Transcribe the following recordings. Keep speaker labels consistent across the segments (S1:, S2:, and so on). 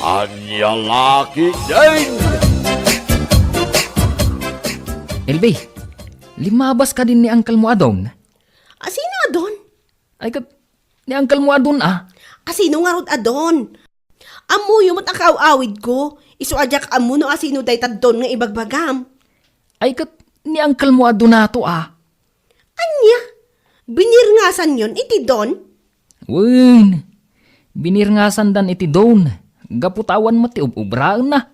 S1: Anya laki din!
S2: Elby, limabas ka din ni Uncle mo adon.
S3: Sino adon?
S2: Ay kat, ni Uncle mo adon
S3: Sino nga rod adon? Amo yung matakaw-awid ko. Isu ajak amo no asino day tadon nga ibagbagam.
S2: Ay kat, ni Uncle mo adon nato
S3: Anya? Binirngasan yon iti don?
S2: Wen, binirngasan dan iti don. Gaputawan mo ti ubraan na.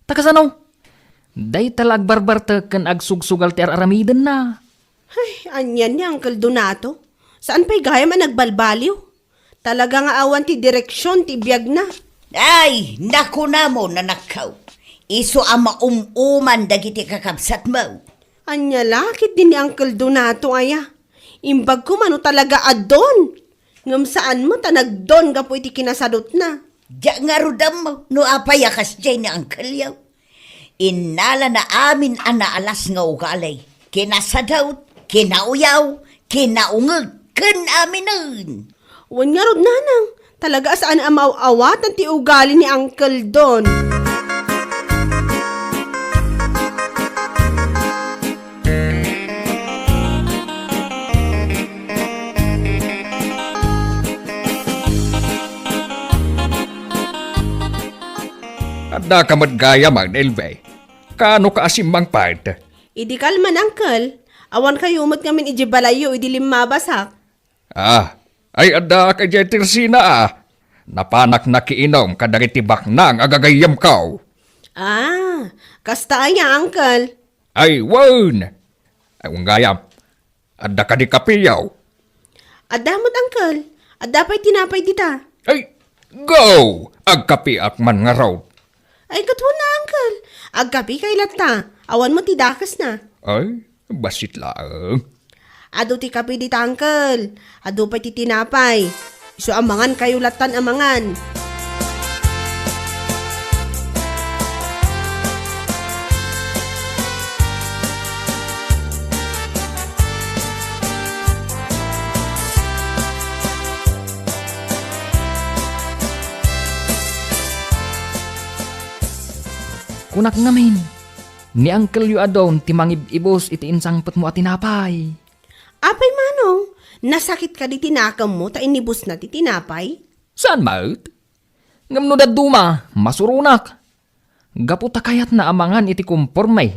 S2: Takasano? Day talag barbarte ken agsugsugal ti aramidan na.
S3: Ay, anyan ni Uncle Donato. Saan pa'y gaya man nagbalbaliw? Talaga nga awan ti direksyon ti biyag na.
S4: Ay, naku na mo nanakaw. Iso ama umuman dagiti kakabsat mo.
S3: Anya lakit din ni Uncle Donato aya. Imbag ko mano talaga adon. Ngam saan mo tanagdon gapo iti kinasadot na.
S4: Diya nga rudam mo, no apayakas dyan ni Uncle yaw. Inala na amin anaalas nga ugalay. Kinasadaw, kinauyaw, kinaungag, ken aminun.
S3: Wan nga rod nanang. Talaga saan amaw-awatan ti ugali ni Uncle Don.
S5: Ada ka madgaya man, Elbe. Kano ka asimbang part?
S3: Idi kalman, Uncle. Awan kayo umot ngamin ijibalayo, idi limabasak.
S5: Ay ada ka dyan tirsina Napanak na kiinom kadariti baknang agagayam kaw.
S3: Kasta aya, Uncle.
S5: Ay, wan! Ay, unggayam. Ada ka di kapiyaw.
S3: Adamot, Uncle. Adapay tinapay dita.
S5: Ay, go! Agkapiak man nga raw.
S3: Ay, katwa na, Uncle. Agkapi kay lata. Awan mo ti dakas na.
S5: Ay, basit lang.
S3: Ado ti kapi dita, Uncle. Ado pa ti tinapay. So amangan kayo latan amangan.
S2: Kunak ngamin. Ni Uncle yu adon ti mangibibos iti insangpet mo at tinapay.
S3: Apay manong, nasakit ka di tinakam mo ta inibus na ti tinapay?
S2: Saan maut? Ngam no daduma, masurunak. Gaputa kayat na amangan iti kumpormay.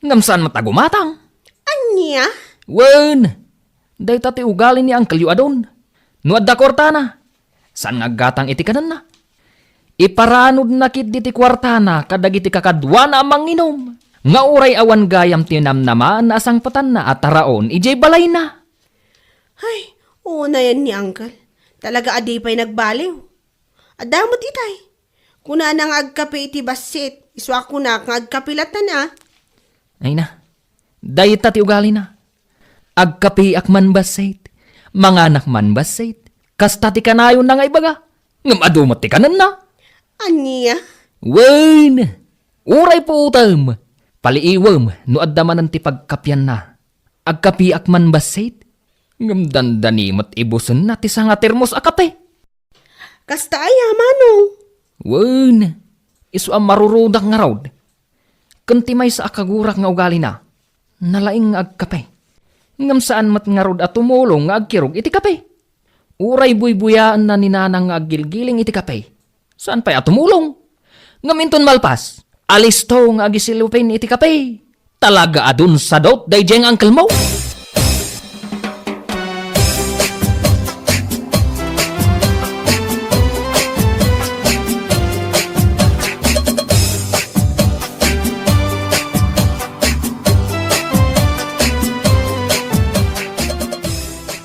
S2: Ngam saan matagumatang?
S3: Anya?
S2: Wen! Day tati ugali ni Uncle yu adon. No adda kortana. Saan ngaggatang iti kanan na? Iparanod na kit diti kwartana kadagiti kakadwa na amang inom. Nga uray awan gayam tinamnamaan na asang patan na at taraon ijay balay na.
S3: Ay, una yan ni Uncle. Talaga adi pa'y nagbaliw. Adamot itay. Kuna nang agkape iti basit, iswa ko na kang agkapilatan
S2: Ay na, day tati ugali na. Agkapi akman basit, manganak man basit, kastati kanayon na nga ibaga. Ngam adumot ti kanan na.
S3: Anya?
S2: Wen! Uray po utam! Paliiwam no addaman ti pagkapyan na. Agkapi akman basit, ngam dandanimot ibuson na ti sanga termos akape.
S3: Kasta aya, manong.
S2: Wen! Isu ang marurudak nga raw. Kanti may sa akagurak nga ugali na. Nalaing nga agkape. Ngam saan mat nga rod at tumulong nga agkirog iti kape. Uray buy-buyaan na ninanang nga agilgiling iti kape. Saan pa'y atumulong? Ngaminton malpas, alisto nga agisilupin iti kape. Talaga adun sa dot, day jeng uncle mo.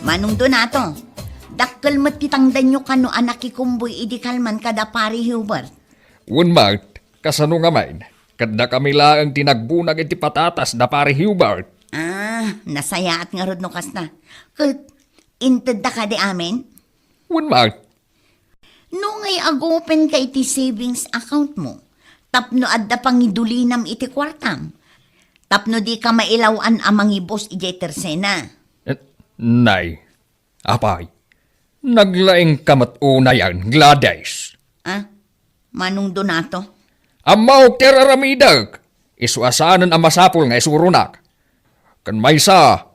S4: Manong Donato, dakkel met titangdan nyo kano anak ikumboy idikalman kada pari Hubert.
S5: Unmart, kasano nga main. Kada kami lang tinagbunag iti patatas da pare Hubert.
S4: Nasayaat nga rod no kas na. Kat, inted da ka di amin?
S5: Unmart,
S4: No ngay agopen ka iti savings account mo. Tapno adda pangidulinam iti kwartam. Tapno di ka mailawan amang ibos ijay tersena.
S5: nay, apay, naglaing kamat una yan, Gladys.
S4: Manong Donato?
S5: Amaw teraramidag. Isuasanan ang masapol nga isurunak. Kan may sa,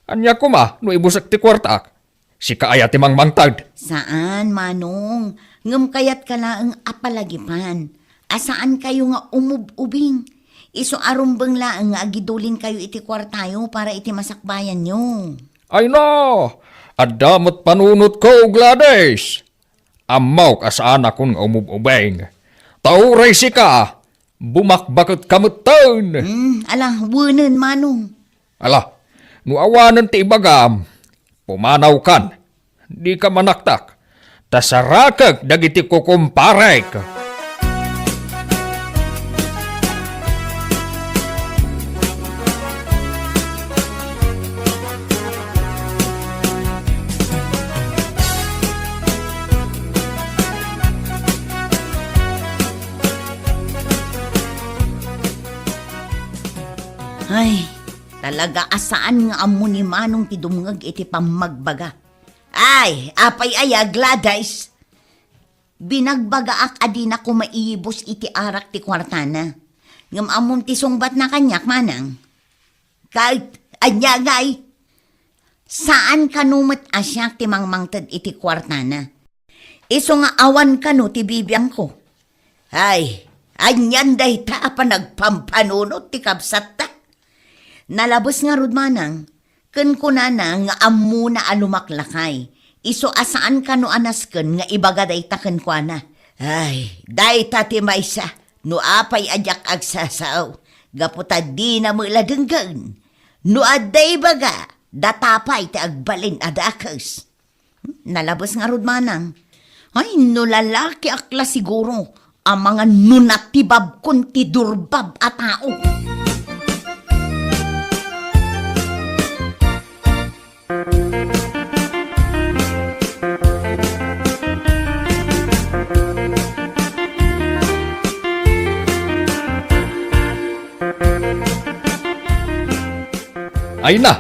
S5: anya ko ma, no ibusak ti kwartak. Si kaaya ti mangmangtad.
S4: Saan, Manong? Ngam kayat ka laang apalagipan. Asaan kayo nga umubing? Iso arumbang laang nga agidulin kayo iti kwartayo para iti masakbayan nyo.
S5: Ay na, adamot panunot ko, Gladys. Amaw kasaan akong umububeng. Tauray si ka, bumakbakot kamutan.
S4: Ala, wunan, Manong.
S5: Ala, nuawanan ti ibagam, pumanaw kan, di ka manaktak, tasarakag dagiti kukumparek.
S4: Ay, talaga asaan nga amo ni Manong ti dumngag iti pamagbaga. Ay, apay aya, Gladys. Binagbagaak adi na kumaibos iti arak ti kwartana. Ngam amom ti sungbat na kanyak, Manang. Kahit anyagay, saan kanumat asyak ti mangmangtad iti kwartana? Iso nga awan kanu ti bibiyang ko. Ay, anyan day ta pa nagpampanunot ti kabsat ta. Nalabos nga rod, Manang, ken kunana nga ammo na alumaklakay. Iso asaan ka no anas ken nga ibaga day ta ken kuana. Ay, day ta ti maysa, no apay ajak agsasaw. Gaputa di na mo iladenggan. No aday baga, datapay ti agbalin adakas. Nalabos nga rod, Manang. Ay, no lalaki akla siguro, ang mga nunatibab kun ti durbab a tao.
S5: Ay na!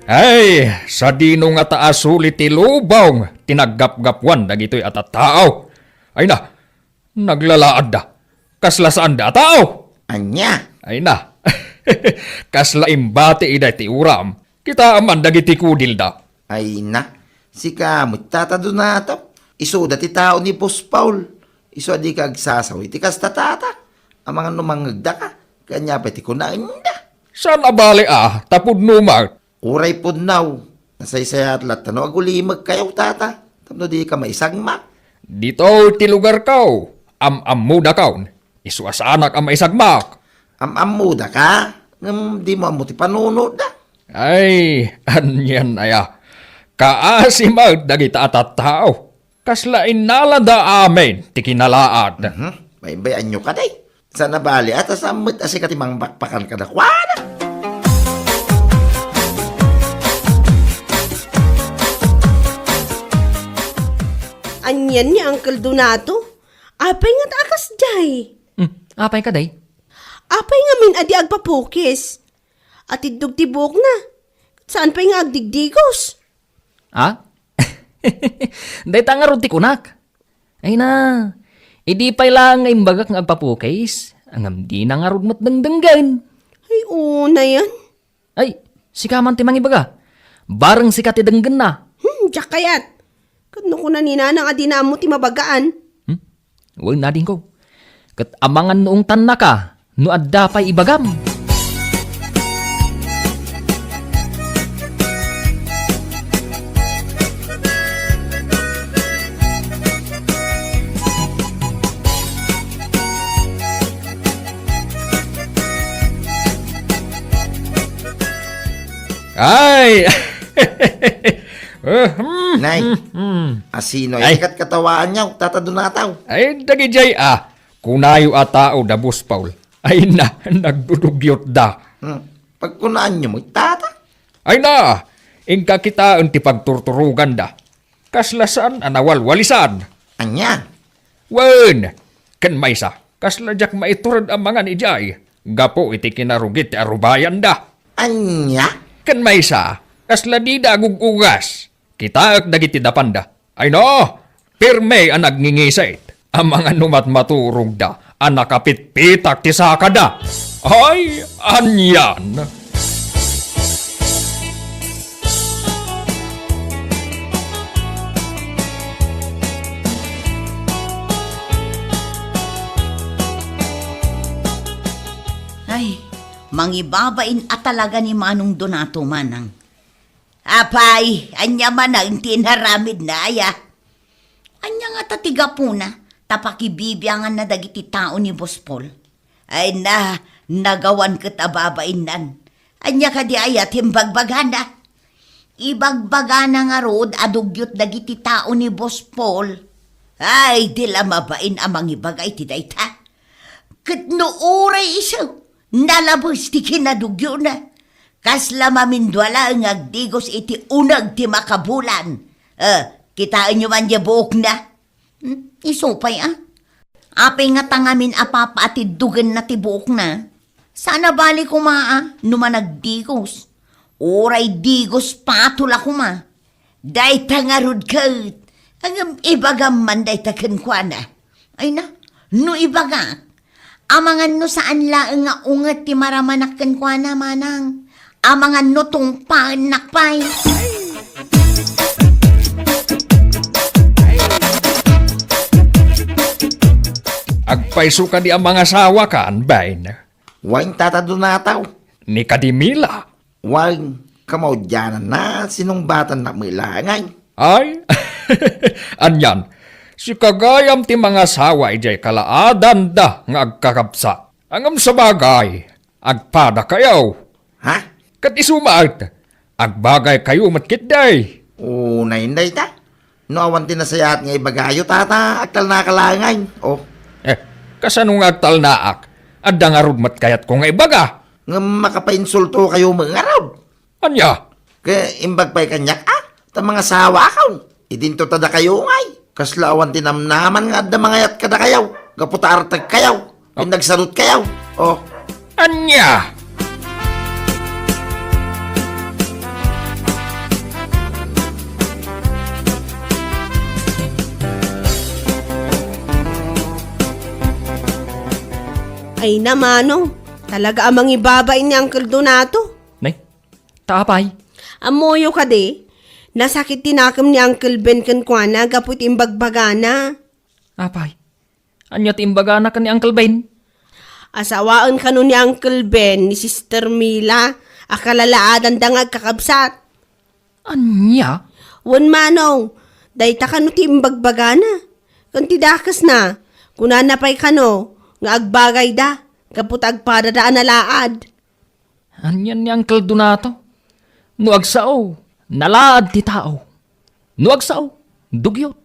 S5: Ay, sa dino nga taas ulit ti lubong, tinaggap-gapwan dagito'y atatao. Ay na, naglalaad da. Kasla saan da tao?
S6: Anya?
S5: Ay na, kasla imbati iday ti uram. Kita aman dagiti kudil da.
S6: Ay na, si kamot tatado na ito. Iso da ti tao ni Boss Paul. Iso di ka agsasaw, iti kas tatata. Ang mga numangagda ka, kanya pa ti kunain da.
S5: Saan abali tapod numag?
S6: Uray po now, nasaysayat lat tano agulimag kayaw tata. Tapno di ka maisagma.
S5: Dito ti lugar kaw, am-amuda kaw. Isuasanak ang maisagmak.
S6: Am-amuda ka, di mo amuti panunod da.
S5: Ay, anyan aya. Kaasimag dagita atat tao. Kaslain nalanda amin, ti kinalaad.
S6: Baybayan nyo ka day. Sa nabali at asamot asi katimang bakpakan ka na kwana.
S3: Anyan ni Uncle Donato. Apay nga takas jay.
S2: Apay ka day?
S3: Apay nga min adi agpapukis. At idug tibok na. Saan pa'y nga agdigdigos?
S2: Ha? Day ta nga rod ti kunak. Ay na, idi pa'y lang nga imbagak nga agpapukis. Ang di na nga rod matdangdanggan.
S3: Ay, una yan.
S2: Ay, sikaman ti mangibaga. Bareng sikat ti danggan na.
S3: Diyak kayat. Kano ko na ninanang adina mo ti mabagaan.
S2: Huwag na din ko. Kat amangan noong tan na ka, no adda pa'y ibagam.
S5: Ay!
S6: Nay, asino ay ikat katawaan niya, tatado na tao.
S5: Ay, dagijay kunayo a tao da Boss Paul. Ay na, nagdudugyot da.
S6: Pagkunaan niyo mo, tata.
S5: Ay na, ingka kita ti pagturturugan da. Kaslasan anawalwalisan.
S6: Anya?
S5: Wen, ken maysa, kasladyak maiturad ang mga ni Jay. Gapo iti kinarugit ti arubayan da.
S6: Anya?
S5: Ken maysa, kasladida agugugas. Kita ak dagiti dapanda. Ay no, Pirme ang nagngingisit. Ang mga numat maturog da, ang nakapitpitak ti sakada. Ay, anyan.
S4: Ay, mangibabain at talaga ni Manong Donato manang. Apay, anya man ang tinaramid na aya. Anya nga tatiga po na, tapakibibiyangan na dagiti tao ni Boss Paul. Ay na, nagawan katababain nan. Anya ka di aya timbagbagan na. Ibagbaga na nga rod adugyot dagiti tao ni Boss Paul. Ay, di lamabain amang ibagay ti dayta. Kat no oray isaw, nalabos ti kinadugyo na. Kasla mamindwala ang agdigos iti unag ti makabulan. Kitaan nyo man niya buok na. Isupay Apay nga tangamin apapa ati dugan na ti buok na. Sana bali kumaa, numanagdigos. Oray digos patula kuma. Day tangarod kat. Ang ibagam man day takenkwana. Ay na, no ibaga. Amangan no saan laang nga ungat ti maramanakken kwa na manang. Amangan no tong panakpay.
S5: Agpaiso ka di ang mga sawa kan, bain.
S6: Wain Tata Donataw.
S5: Ni kadimila.
S6: Wain kamaudyanan na sinungbatan na milangay.
S5: Ay, anyan. Si kagayam ti mga sawa ijay kalaadan da nga agkakapsa. Angam sa bagay, agpada kayaw.
S6: Ha?
S5: Kat isumaat, agbagay kayo matkit day.
S6: Unay inday ta. No awan tinasayat nga ibagayo tata aktal na kalangay. Oh,
S5: Kasanong agtal naak, adda nga rudmat kayat ko nga ibaga.
S6: nga makapainsulto kayo mga araw.
S5: Anya,
S6: Kaya imbag pa'y kanyak ta mga sawa akaw. Idinto tada kayo ngay. Kaslawan tinamnaman nga adda mga yat kada kayaw. Gaputartag kayaw. Pinagsalot kayaw. Oh,
S5: anya.
S3: Ay namano, talaga amang ibabain ni Uncle Donato.
S2: Nay, taapay.
S3: Amoyo ka de, nasakit tinakam ni Uncle Ben kankwana gaput imbagbagana.
S2: Apay. Anya timbaga na ka ni Uncle Ben.
S3: Asawaan ka nun ni Uncle Ben ni Sister Mila, akalalaadan dangag kakabsat.
S2: Anya?
S3: Wan manong, dayta ka no timbagbagana. Kantidakas na, kunanapay ka no, nga agbagay da, kaput agpada da analaad.
S2: Anyan ni Uncle Donato. No agsao, nalaad ti tao. No agsao, dugyot.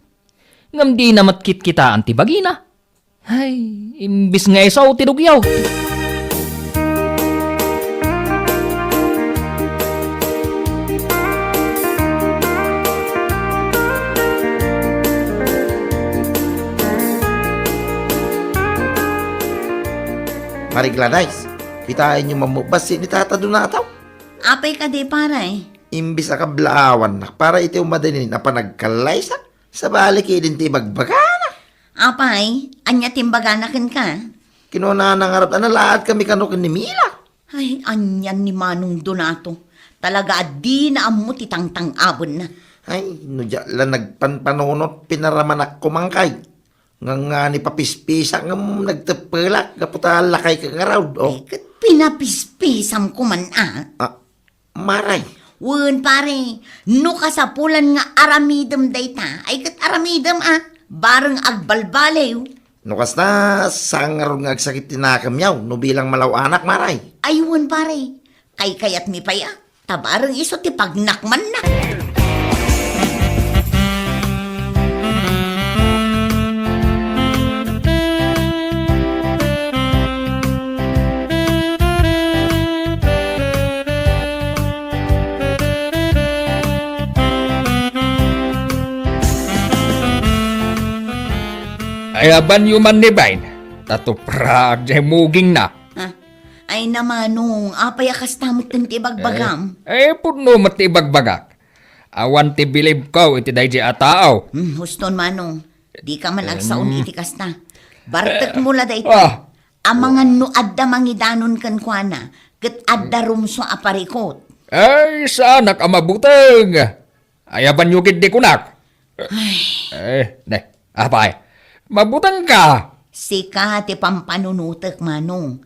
S2: Ngam di na matkit kita anti bagina. Ay, imbis nga isaw ti dugyaw.
S6: Mariglanais. Kitain nyo mamubas ni Tata Donataw.
S4: Apay ka di paray.
S6: Imbis na kablaawan na para iti umadinin na panagkalaysa sa balik idin ti bagbagana.
S4: Apay, anya timbaganakan ka.
S6: Kinuna na nga na lahat kami kanukin ni Mila.
S4: Ay, anyan ni Manong Donato. Talaga di na amo titangtang abon na.
S6: Ay, nudya lang nagpanpanunot pinaraman ako mangkay. Nga ni papispisa nga nagtapalak kaputa lakay ka nga raw. Oh,
S4: Kat pinapispisam ko man
S6: maray.
S4: Wen pare, no kasapulan nga aramidem dayta. Ay kat aramidem bareng agbalbalew.
S6: Nukas na sangar nga agsakit tinakam yaw no bilang malaw anak maray.
S4: Ay wen pare, kay kayat mi paya. Tabareng iso ti pagnakman na.
S5: Ay aban yuman ni bain. Tatuprag jay muging na.
S4: Ay namanong, apay akas tamot ng tibagbagam.
S5: Puno matibagbagak. Awan ti bilib ko iti day di atao.
S4: Huston manong, di ka man agsaon itikas na. Bartek mula da ito.
S5: Ah.
S4: Amangan no adda mangidanon kan kuana, ket adda rumso aparikot.
S5: Ay, saanak ang mabutang. Ayaban nyo gid di kunak. Ne, apay. Mabutang ka.
S4: Sika ti pampanunutek manong.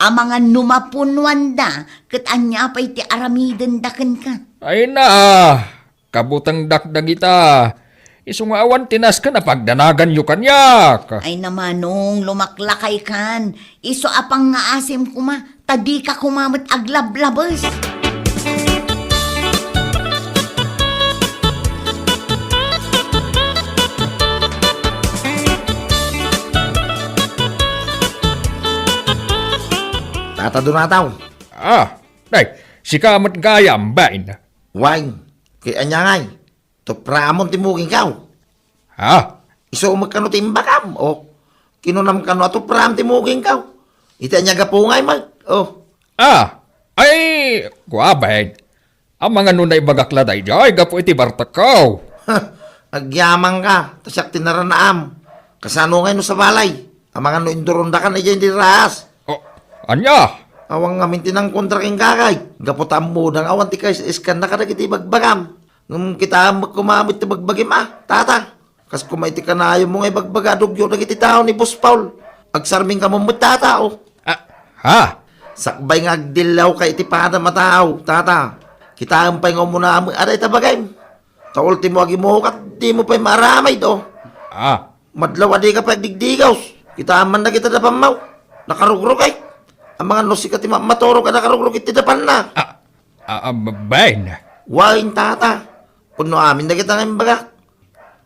S4: Amangan numapunwan da, ket anya pa'y ti aramiden daken ka.
S5: Ay na, kabutang dakdag ita. Isungawan tinas ka na pagdanagan yu kanyak.
S4: Ay namanong, lumaklakay kan. Iso apang nga asim kuma, tadi ka kumamot aglablabas.
S6: Tata Donataw,
S5: Day, si kamat gayam bain.
S6: wine, kay anyangay, to pramon timugin kaw. Iso magkano timbakam, o, kinunam kano ato pram timugin kaw. Ita niya gapungay mag,
S5: Ay, kuwabain. Ang mga nunay bagakla day jay, gapo iti bartakaw.
S6: agyamang ka, tasyak tinaranaam. Kasano ngayon sa balay, ang mga no indurunda ka na dyan di rahas.
S5: Anya?
S6: Awang ngamin tinang kontraking kakay. Gaputam mo nang awan ti kay iskan na karag iti bagbagam. Ngum kita magkumamit ti bagbagim tata. Kas kumaiti ka na ayaw mo nga ibagbagadog yun nagiti tao ni Boss Paul. Agsarming ka mo tata Sakbay nga agdilaw kay iti pada matao, tata. Kita ang pay nga muna aray tabagay. Sa ultimo agi mo kat di mo pa'y maramay do. Madlaw di ka pagdigdigaws. Kita man na kita na pamaw. Nakarugrog ay. Ang mga nosika ti matoro ka nakarugrog iti dapan na.
S5: Bain.
S6: Wain tata. Puno amin na kita ngayon baga.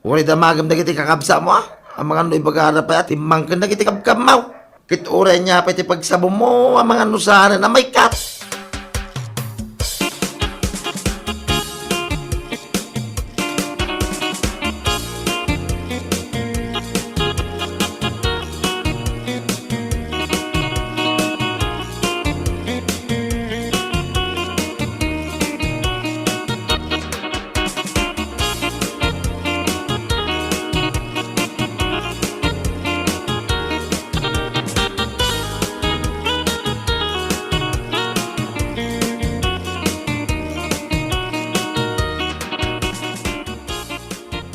S6: Uri damagam na kita kakabsa mo Ang mga noy baga pa at imangkan na kita kabkamaw. Kit uri niya pa iti pagsabo mo ang mga nusara na may kat.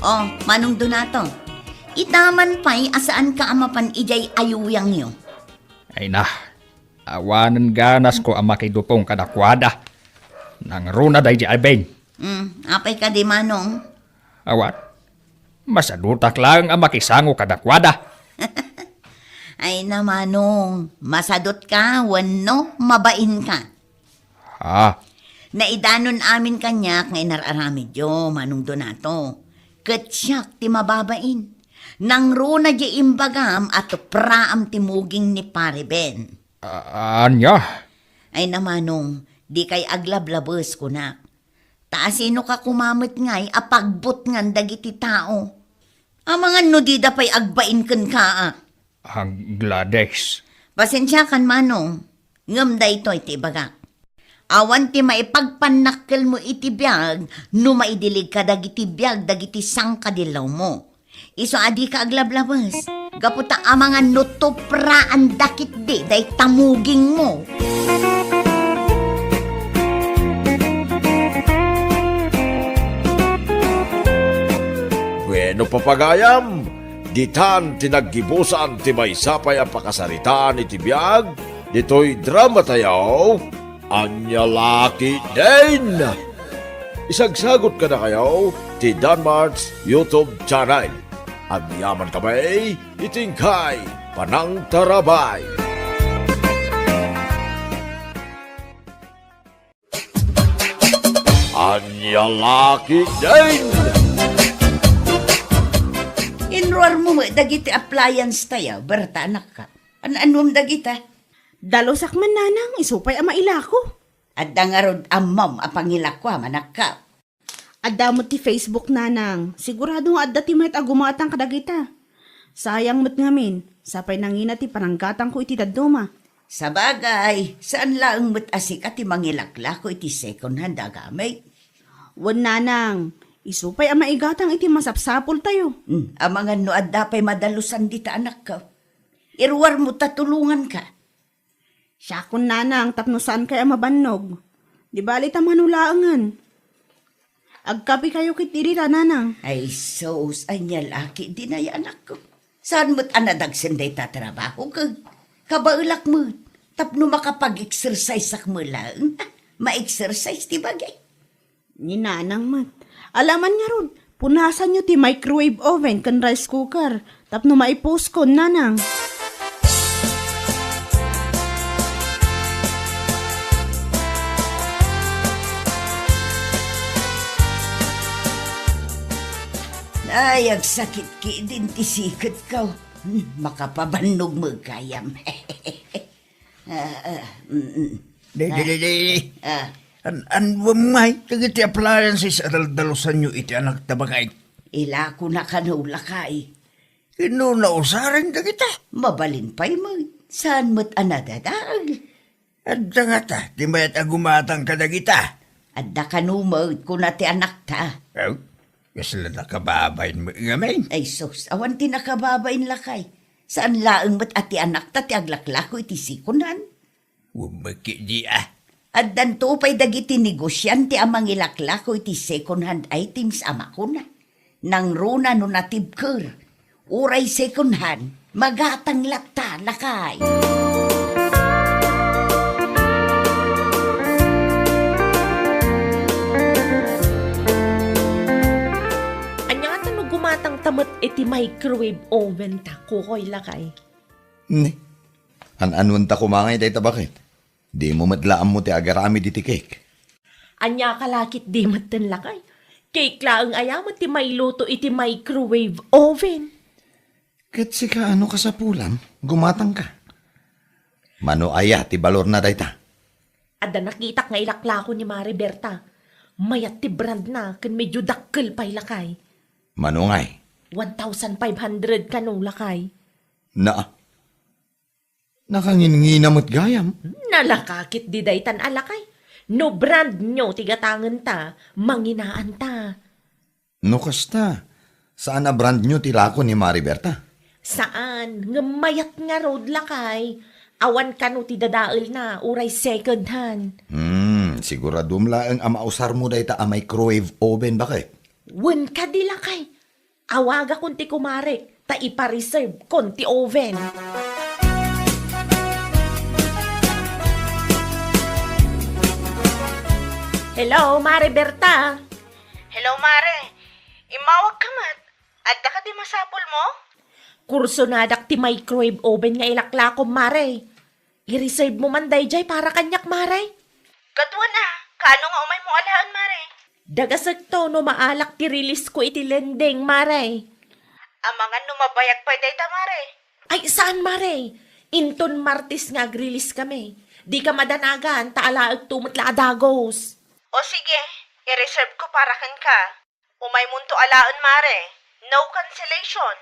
S4: Oh, Manong Donato, itaman pa'y asaan ka amapan ijay ayuyang nyo.
S5: Ay na, awanan ganas ko ang makidupong kadakwada. Nang runa day di albeng.
S4: Apay ka di Manong.
S5: Awan, masadutak lang ang makisango kadakwada.
S4: Ay na Manong, masadot ka, wano, mabain ka. Naidanon amin kanyak ngay nararamid yo, Manong Donato. Katsyak ti mababain. Nang runa di imbagam at praam timuging ni Pare Ben.
S5: Anya?
S4: Ay namanong, di kay aglablabos ko na. Taasino ka kumamit ngay apagbot ngan dagiti tao. Ang mga nudida pa'y agbain kan ka.
S5: Ang Gladys.
S4: Pasensya kan Manong, ngam da ito iti bagak. Awan ti maipagpanakkel mo iti biyag, no maidilig ka dagiti biyag, dagiti sangkadilaw mo. Iso adi ka aglablabas, gaputa amangan nutupraan dakit di, day tamuging mo.
S1: Bueno papagayam, ditan tinaggibusan ti may sapay ang pakasaritaan iti biyag, dito'y drama tayaw, Anya Laki din! Isagsagot ka na kayo ti Danmarks YouTube channel. Ang yaman kamay, itingkay, panang tarabay. Anya Laki din!
S4: Inruar mo dagiti appliance tayo, berta anak ka. Anuam dagita?
S3: Dalosak man nanang, isupay ama ilako.
S4: At dangarod amam apangilakwa manak ka.
S3: Adda mo ti Facebook nanang, sigurado nga adda ti mayat agumatang kadagita. Sayang mo't ngamin, sapay nangina ti pananggatang ko iti daduma.
S4: Sa bagay, saan lang mo't asik at mangilakla ko iti second hand agamay?
S3: Wan nanang, Isupay ang maigatang iti masapsapol tayo.
S4: Ang mga noad dapay madalusan dita anak ka. Irwar mo tatulungan ka.
S3: Siya kun nanang tapno saan kaya mabannog. Di bali ta manulaangan. Agkapi kayo kitirita nanang.
S4: Ay sos, anya laki di na yan anak ko. Saan mo't anadagsan day tatrabaho ka? Kabaulak mo. Tapno makapag-exercise sak mo lang. Ma-exercise di bagay.
S3: Ni nanang mat. Alaman nga ron, punasan nyo ti microwave oven kan rice cooker. Tapno maipost ko nanang.
S4: Ay, ang sakit ki din ti sikat ka. Makapabannog mo kayam.
S7: Di.
S4: Ah,
S7: An may tagati appliances at daldalusan nyo iti anak tabagay.
S4: ila ko na kanulakay.
S7: Ino na usarin da kita.
S4: Mabalin pa'y mo. Saan mo't anadadaag?
S7: At nga ta, di mayat agumatang ka da kita.
S4: At da kanumod ko na ti anak ta.
S7: Oh, kasi lang nakababayin mo ngamin.
S4: Ay sus, awan ti nakababain lakay. Saan laang mo't ati anak ta ti aglaklako iti sikunan?
S7: Umaki di ah.
S4: At danto pa'y dagiti negosyante amang ilaklako iti second hand items ama ko na. Nang runa no natibker. Uray second hand, magatang lakta lakay.
S8: Anya nga no gumatang tamot iti microwave oven ta kukoy lakay.
S9: Ni. An-anwan ta kumangay day bakit? Di mo matlaan mo ti agarami di ti cake.
S8: Anya kalakit di matan lakay. Cake laang ayaman ti may luto iti microwave oven.
S9: Ket si ka ano ka sa pulan, gumatang ka. Mano aya ti balor na day ta.
S8: Ada nakitak nga ilaklako ni Mari Berta. Mayat ti brand na kan medyo dakkel pa'y lakay.
S9: Mano ngay.
S8: 1,500 kanong lakay.
S9: Na. Nakanginginamot gayam.
S8: Nalakakit di daytan alakay. No brand nyo tigatangan ta, manginaan ta.
S9: No kasta. Saan na brand nyo tilako ni Mariberta?
S8: Saan? Ngamayat nga road lakay. Awan ka no ti dadaal na, uray second hand.
S9: Siguradum laeng amausar mo day ta a microwave oven bakit?
S8: Wen ka di lakay. Awaga kunti kumare, ta ipa-reserve konti oven. Hello, Mare Berta.
S3: Hello, Mare. Imawag ka mat. Adda ka di masapol mo?
S8: Kurso nadak ti microwave oven nga ilaklako, Mare. I-reserve mo man dayjay para kanyak, Mare.
S3: Katwa na. Kano nga umay mo alaan, Mare?
S8: Dagasag to no maalak ti release ko iti lending, Mare.
S3: Amangan numabayag pa day ta, Mare.
S8: Ay, saan, Mare? Inton Martis nga ag-release kami. Di ka madanagan, taalaag tumutla adagos.
S3: O sige, i-reserve ko para kan ka. Umay munto alaan, Mare. No cancellation.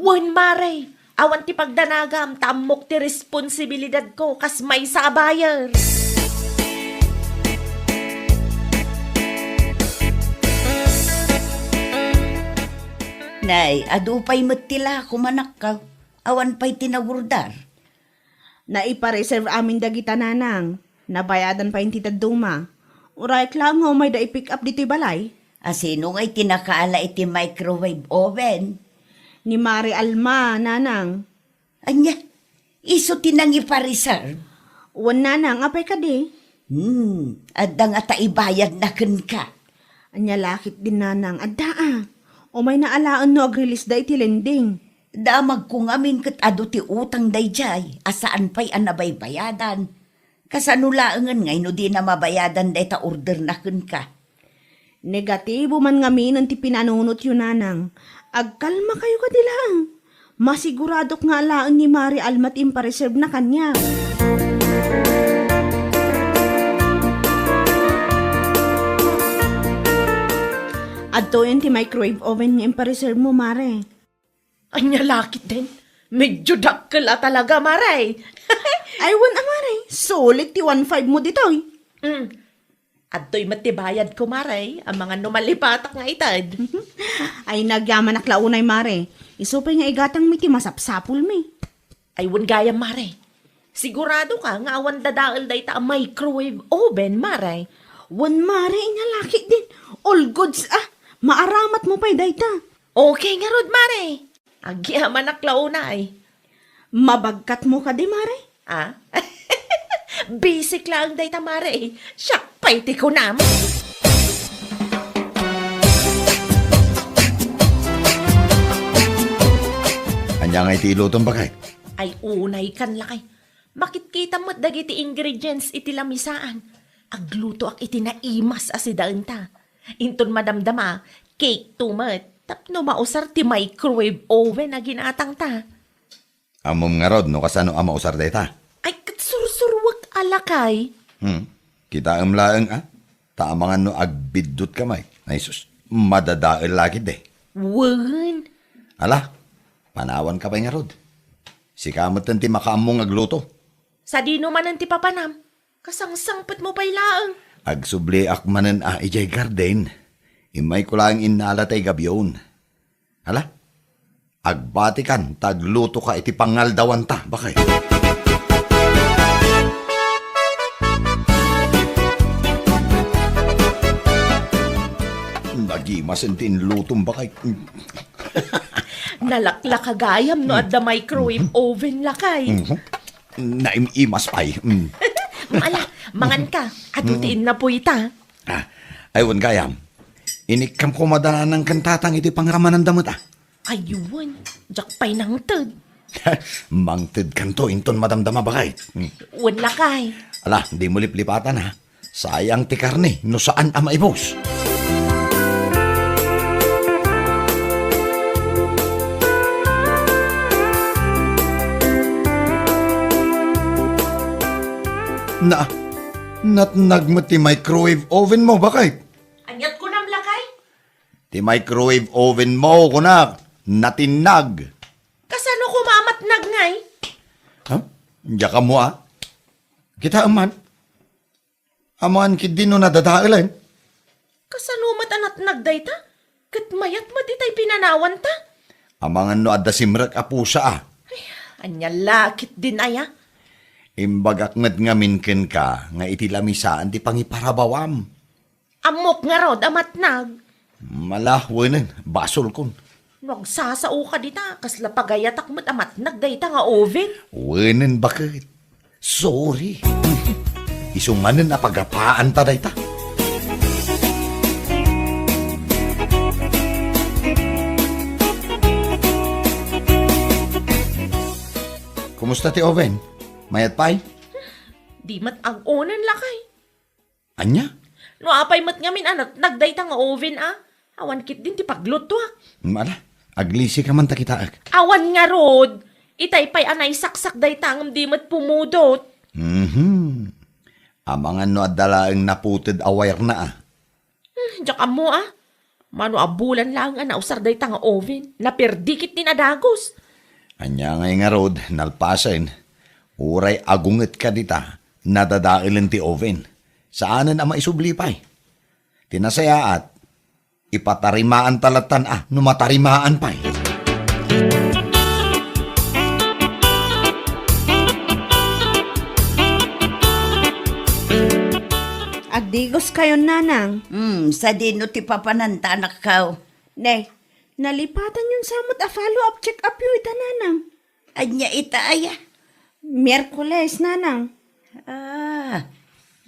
S8: Wan, Mare. Awan ti pagdanagam, tamok ti responsibilidad ko kas may sabayar.
S4: Nay, adupay matila kumanak ka. Awan pa'y tinagurdar.
S3: Naipa-reserve amin dagita nanang. Nabayadan pa yung titaduma. Uray lang nga may da-pick up dito balay.
S4: Asino nga'y tinakaala iti microwave oven?
S3: Ni Mari Alma, nanang.
S4: Anya, iso tinang ipa-reserve?
S3: Wan nanang, apay ka di.
S4: Adda nga taibayad na ken ka.
S3: Anya lakit din nanang, adda ah. O may naalaan no ag-release da iti lending.
S4: Damag kung amin kat ado ti utang dayjay, asaan pa'y anabaybayadan. Kasanulaangan ngay no di na mabayadan day ta order na ken ka.
S3: Negatibo man ngamin ti pinanunot yun nanang. Agkalma kayo ka dilang. Masiguradok nga alaan ni Mari Almat impareserve na kanya. Adto yun ti microwave oven niya impareserve mo, Mare.
S8: Anya lakit din. Medyo dakkel talaga, Mare.
S3: Ay, wan Mare. Solid ti 1.5 mo dito.
S8: At to'y matibayad ko, Maray, ang mga numalipatak nga itad.
S3: Ay nagyaman aklaunay mare. Isupay nga igatang miti masapsapul mi.
S8: Ay, wan gaya, Maray. Sigurado ka nga awan dadaal day ta microwave oven, Maray.
S3: Wan mare inyalaki din. All goods maaramat mo pa'y dayta.
S8: Okay nga rod, Maray. Agyaman aklaunay.
S3: Mabagkat mo ka di mare.
S8: Ah? Basic lang day ta, Maray. Siyak, paiti ko naman.
S9: Anya nga iti ilutong bakay.
S8: Ay, unay kan lakay. Bakit kita mo't dagiti ingredients iti lamisaan? Agluto ak iti naimas asidaan ta. Inton madamdama, cake tumat. Tapno mausar ti microwave oven na ginatang ta.
S9: Amom nga rod, no kasano ama usar dayta.
S8: Ay, katsursurwag alakay.
S9: Kita laeng Taamangan no agbiddot kamay. Ay sus, madadael lagi de.
S8: Wan.
S9: Ala, panawan ka pa nga rod. Si kamot ti makaamong agluto.
S8: Sa dino man ang tipapanam. Kasangsangpat mo pa'y laang.
S9: Agsubli akmanen ijay garden. Imay ko lang inalatay gabyon. Ala, agbatikan, tagluto ka iti pangaldawan ta, bakay. Nagimasin tin lutong bakay.
S8: Nalaklakagayam no at the microwave oven lakay.
S9: Naimimas pa'y.
S8: Mala, mangan ka. Adutiin na po ita.
S9: Aywan gayam. Inikam ko madala ng kantatang iti pangraman ng damot
S8: Ayun, jak pa'y nang tad.
S9: Mangtid kanto, inton madamdama bakay.
S8: Wan lakay.
S9: Ala, di mo liplipatan Sayang ti karne, no saan ama ibos. Natnag mo ti microwave oven mo, bakay?
S8: Anyat ko nam lakay?
S9: Ti microwave oven mo, kunak, natinag.
S8: Kasano ko mamatnag ngay?
S9: Diya ka mo Kita aman. Aman kid din no nadadailan.
S8: Kasano matanat nagday ta? Kat mayat matitay pinanawan ta?
S9: Amangan no adda simrak apo siya
S8: Anya lakit din aya.
S9: Imbagak nga minken ka, nga iti lamisaan ti pangiparabawam.
S8: Amok nga rod amatnag.
S9: Malahwanan, basol kon.
S8: Nagsasao ka dita, kasla pagayatak mo't amatnag day ta nga oven.
S9: Wanan bakit? Sorry. Isumanan na pagapaan ta dayta. Kumusta ti oven? Mayat pay?
S8: Di mat ang onan lakay.
S9: Anya?
S8: No apay mat ngamin anat nagday ta nga oven Awan kit din ti pagluto
S9: Mala, aglisi ka man ta kita
S8: Awan nga rod. Itay pay anay saksak day tangam di mat pumudot.
S9: Amangan no adala ang naputid aware na
S8: Diyak mo Mano abulan lang nausar day ta nga oven. Naperdikit din adagos.
S9: Anya nga rod, nalpasin. Uray agunget ka dita, nadadailan ti oven. Saanan ang maisublipay? Tinasayaat, ipatarimaan talatan numatarimaan pa'y.
S3: Agdigos kayo nanang.
S4: Sa dino ti papanantanak ka.
S3: Nay, nalipatan yung samot follow-up check-up yung ita nanang.
S4: Anya ita aya.
S3: Miyerkules nanang.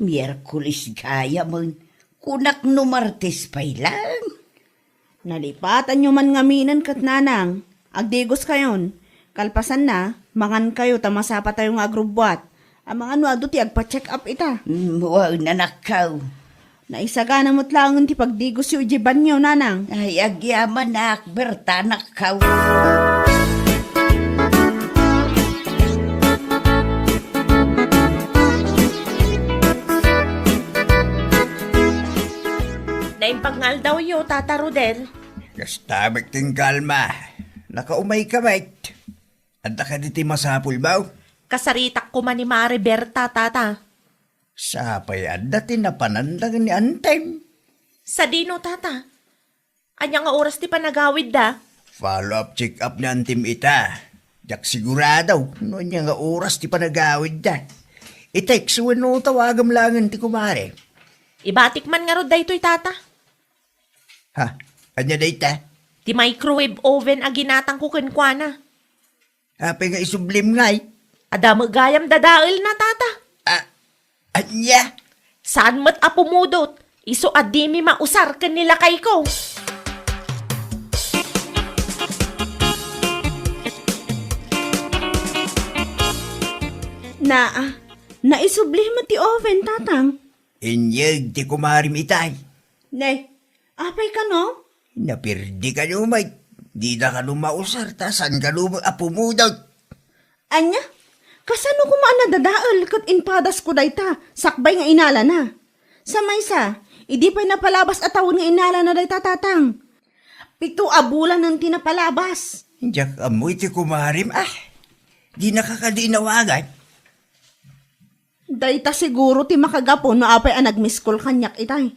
S4: Miyerkules gaya mo. Kunak no Martes pa'y lang.
S3: Nalipatan nyo man ngaminan kat nanang. Agdigos kayon. Kalpasan na, mangan kayo tamasapa tayo nga agrubwat. Ang mga ano ti agpa-check up ita.
S4: Wow, nanakaw.
S3: Naisaga na mo't lang ti pagdigos yung ujiban nyo nanang.
S4: Ay, agyaman na akberta nakaw.
S8: Naimpangal daw yo, Tata Rodel.
S7: Kastabik ting kalma. Nakaumay ka, mate. Anda ka diti masapul ba?
S8: Kasaritak ko man ni Mare Berta, Tata.
S7: Sapay dati na panandang ni Antay.
S8: Sa dino, tata. Anya nga oras ti panagawid da.
S7: Follow-up check-up ni Antim ita. Jak sigurado, no niya nga oras ti panagawid da. I-text no tawagam langan ti kumare.
S8: Ibatik man nga rod da ito'y tata.
S7: Ha? Anya da ita?
S8: Ti microwave oven a ginatang ko kenkwana.
S7: Hapay nga isublim ngay.
S8: Ada magayam dadail na, tata.
S7: Anya?
S8: Saan mat apumudot? Iso adimi mausar ken nila kay ko.
S3: Naisubli mo ti oven, tatang.
S7: Inyag ti kumarim itay.
S3: Nay, apay ka no?
S7: Napirdi ka lumay. Di na ka lumausar ta. San ka apumudot?
S3: Anya? Kasano ko dadaal kat inpadas ko dayta. Sakbay nga inala na. Sa maysa, idi pa'y napalabas at tawon nga inala na dayta, tatang. 7 abulan ng tinapalabas.
S7: Jak amoy ti kumarim. Di nakakadinawagan.
S3: Dayta siguro ti makagapon no apay ang nag-miss call kanyak itay.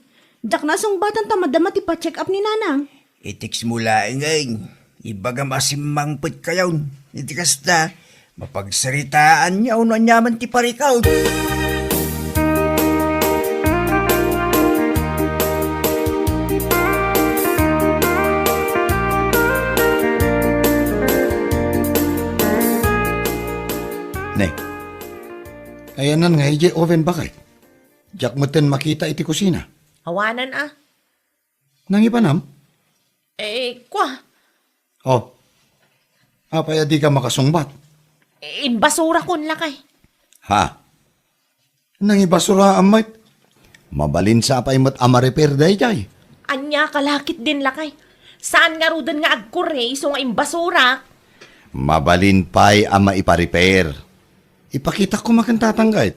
S3: Jak nasong batan tamadama ti pa-check up ni nanang.
S7: Itiks mula ngay. Ibaga masimangput kayaw. Iti kasta, mapagsaritaan niya uno anyaman ti parikaw.
S9: Ne, ayanan nga ije oven bakay. Jak moten makita iti kusina.
S8: Awanan
S9: Nang ipanam?
S8: Kwa.
S9: Oh, apay di ka makasungbat.
S8: Inbasura kon lakay.
S9: Ha? Nang ibasura amay. Mabalin sa apay mat amarepair day jay.
S8: Anya kalakit din lakay. Saan nga rudan nga agkure iso nga imbasura?
S9: Mabalin pa'y ama iparepair. Ipakita ko makantatanggait.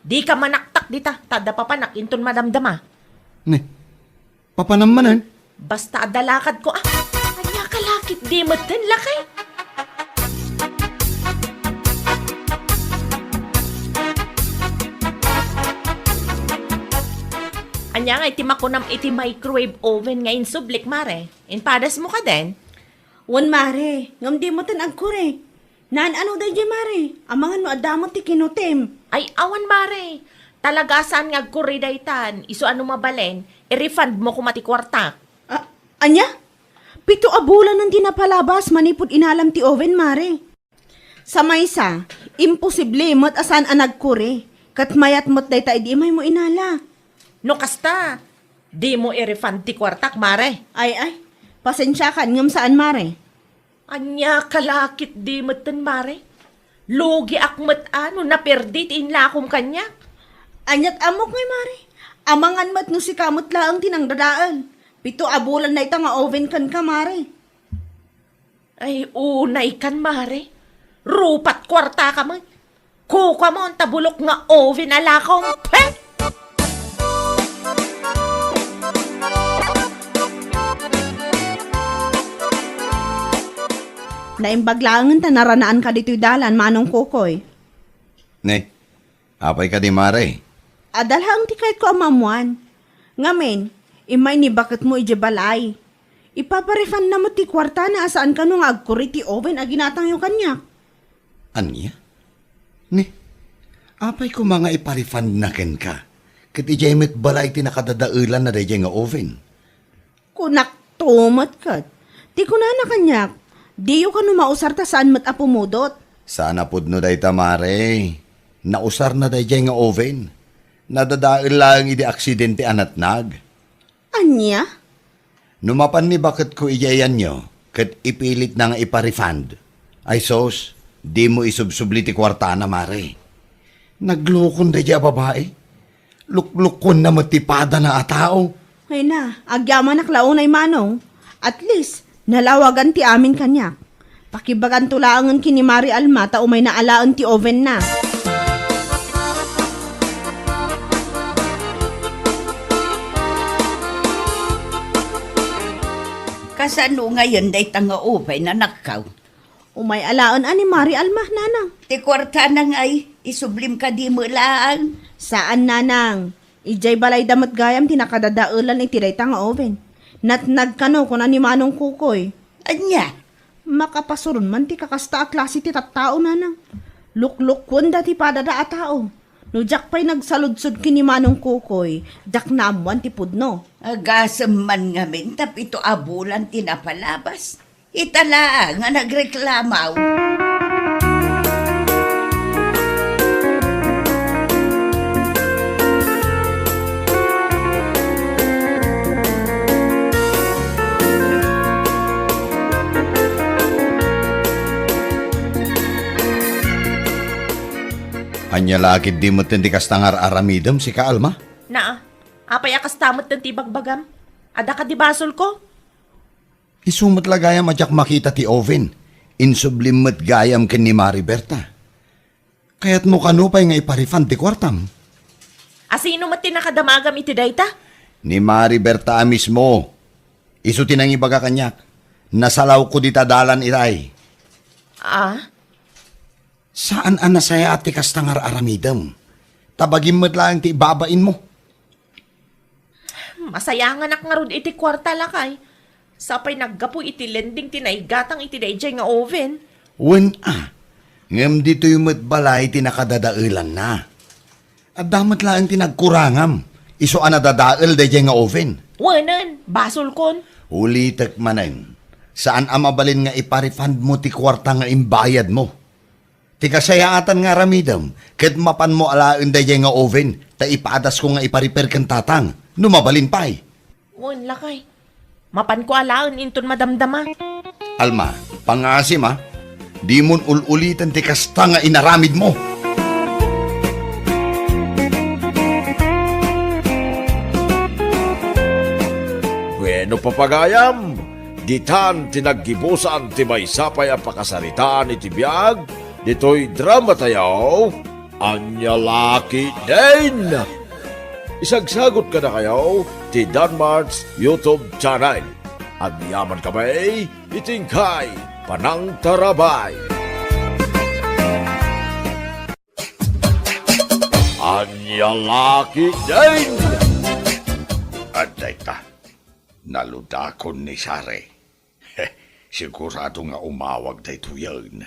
S8: Di ka manaktak dita. Tada pa panak inton madamdama.
S9: Ne, papanamanan.
S8: Basta adalakad ko Anya kalakit di matan lakay. Anya nga iti makunam iti microwave oven nga insublik mare. Inpadas mo ka din.
S3: Wan mare, ngam di mo tan agkure. Nan ano day mare, amangan mo adamot ti kinutim.
S8: Ay awan mare. Talaga saan nga agkuri daytan. Iso ano mabalen, i-refund mo kumati kwarta.
S3: Anya? 7 abulan ng tinapalabas manipod inalam ti oven mare. Sa maysa, imposible mo't asan ang nagkure. Kat mayat mo't dayta idi may mo inala.
S8: No kasta, di mo i-refund ti kwartak mare.
S3: Ay, pasensya ka ngam saan mare.
S8: Anya kalakit di matan mare. Lugi akmat naperdi ti inlakom kanya.
S3: Anyat amok ngay mare. Amangan mat no si kamot laang tinangdadaan. 7 abulan na ita nga oven kan ka mare.
S8: Ay unay kan mare. Rupat kwarta ka mo. Kuka mo ang tabulok nga oven alakom. Peh!
S3: Naimbaglangan ta naranaan ka dito'y dalan manong kukoy.
S9: Ne, apay ka di mare.
S3: Adalhang ti kahit ko amamuan. Ngamen, imay ni bakit mo ijebalay. Ipaparefan na mo ti kwarta na asaan ka nung agkuri ti oven aginatang yung kanya.
S9: Anya? Ne, apay ko mga iparifund na ken ka. Kat ijaymet balay ti nakadadailan na dayjay nga oven.
S3: Kunak tumat kat. Ti ko na kanyak. Diyo ka numausar ta saan mat apumudot.
S9: Sana pudno day tamare. Nausar na dayjay nga oven. Nadadail lang iti aksidente anatnag.
S3: Anya?
S9: Numapan ni bakit ko iyayan nyo, kat ipilit na nga iparefund. Ay sos, di mo isubsubli ti kwarta na mare. Naglukon da dya babae. Luklukon na matipada na atao.
S3: Ay na, agyaman naklaon ay manong. At least, nalawagan ti amin kanyak. Pakibagan tulaangan kini Mari Alma ta umay naalaan ti oven na.
S4: Kasano ngayon day tanga upay na nakaw?
S3: Umay alaan ani Mari Alma, nanang.
S4: Ti kwarta na ngay. Isublim ka di mo lang.
S3: Saan nanang? Ijay balay damat gayam tinakadadaulan iti dayta nga oven. Natnag kano kuna ni Manong Kukoy.
S4: Anya?
S3: Makapasurun man ti kakasta a klase ti tattao nanang. Lukluk kunda ti padada a tao. No jak pa'y nagsaludsod kini Manong Kukoy, jak namuan ti pudno.
S4: Agasam man nga min, tapito abulan tinapalabas. Itala nga nagreklamaw.
S9: Anya lakid di mo tinti kastangar aramidam si Kaalma?
S8: Na, apay akas tamot ng tibagbagam. Ada ka di basol ko?
S9: Isumot lagayam ajak makita ti oven. Insublimot gayam ken ni Mariberta. Kaya't mo kanupay nga iparifan ti kwartam.
S8: Asino mat tinakadamagam iti dayta?
S9: Ni Mariberta mismo. Isu tinang ibaga kanyak. Nasalaw ko di tadalan iray.
S8: Ah,
S9: Saan anasaya ati kastangar aramidam? Tabagin mo't lang ti babain mo.
S8: masayangan ak nga rod iti kwarta lakay. Sapay naggapo iti lending tinaygatang iti dayjay nga oven.
S9: Wen ngem dito yung balay tinakadadailan na. At damat lang tinagkurangam. Iso anadadail dayjay nga oven.
S8: Wanan, basol kon.
S9: Ulitek manen. Saan amabalin nga iparifund mo ti kwarta nga imbayad mo? Ti kasayaatan nga ramidam, ket mapan mo alaen dayjay nga oven, ta ipadas ko nga ipariper ken tatang, numabalin pay.
S8: Wan lakay. Mapan ko alaon inton madamdama.
S9: Alma, pangasim ha, di mon ululitan ti kasta nga inaramid mo.
S1: Bueno papagayam, ditan tinaggibusan ti maysapay ang pakasaritaan iti biyag, dito'y drama tayo, Anya Laki din! Isagsagot ka na kayo, ti Danmar's YouTube channel. At yaman kami, itingkay, Panang Tarabay. Anya Laki din!
S10: Aday ta, naludakon ni Sare. Sigurado nga umawag dayto yan.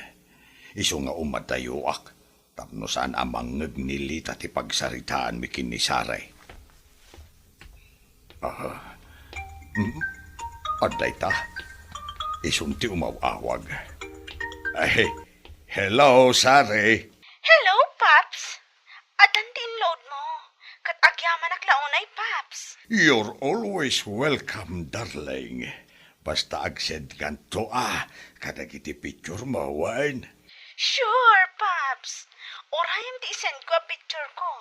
S10: Iso nga umadayoak, tapno saan amang ngagnilita ti pagsaritaan mi kin ni Sare. Aday ta, isong ti umawawag. Ay, hello, Sare.
S3: Hello, Paps. Adan tinload mo. Kat agyaman aklaunay, Paps.
S10: You're always welcome, darling. Basta agsend kanto kadagiti picture mo, wan.
S3: Sure, Paps. Orayam di send ko a picture ko.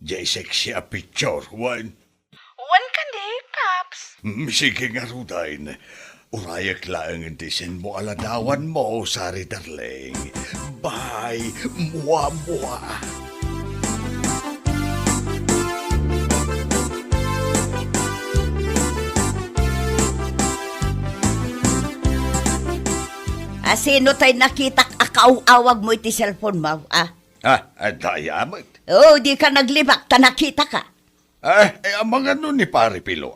S10: Jay sexy a picture, wan.
S3: Wan ka di, Paps.
S10: Sige nga, Rudain. Urayak lang ang tisin mo aladawan mo, Sari darling. Bye, mua-mua.
S4: Sino tayo nakitak akaw-awag mo iti cellphone mo,
S10: Dayamat.
S4: Oh, di ka naglibak, ta nakita ka.
S10: Ang mga nun ni Pari Pilo,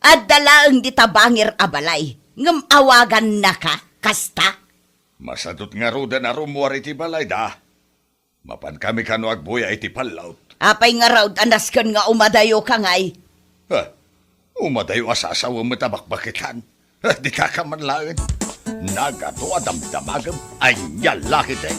S4: At dalaang di tabangir abalay. Ngam awagan na ka, kasta.
S10: Masadot nga ruda na rumuar iti balay da. Mapan kami kano agbuya iti palaut.
S4: Apay nga raw, anas kan nga umadayo ka ngay.
S10: Umadayo asasawa mo tabakbakitan. Di ka kamanlaan. Nagato adamdamagam ay nyalakit eh.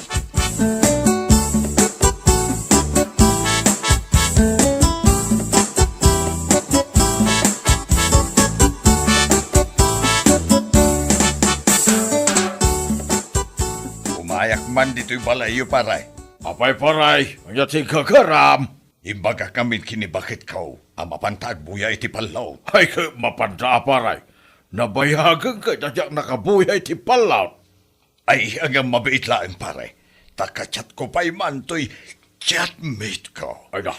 S10: Umayak man dito'y balayo, paray.
S1: Apay paray, anya ti kagaram.
S10: Imbaga kami kinibakit kau, amapantag buya iti palaw.
S1: Ay ka mapanda paray. Nabayagan ka dadyak nakabuyay ti palaut.
S10: Ay, hanggang mabait lang, pare. Takachat ko pa'y mantoy, chatmate ko.
S1: Ay na.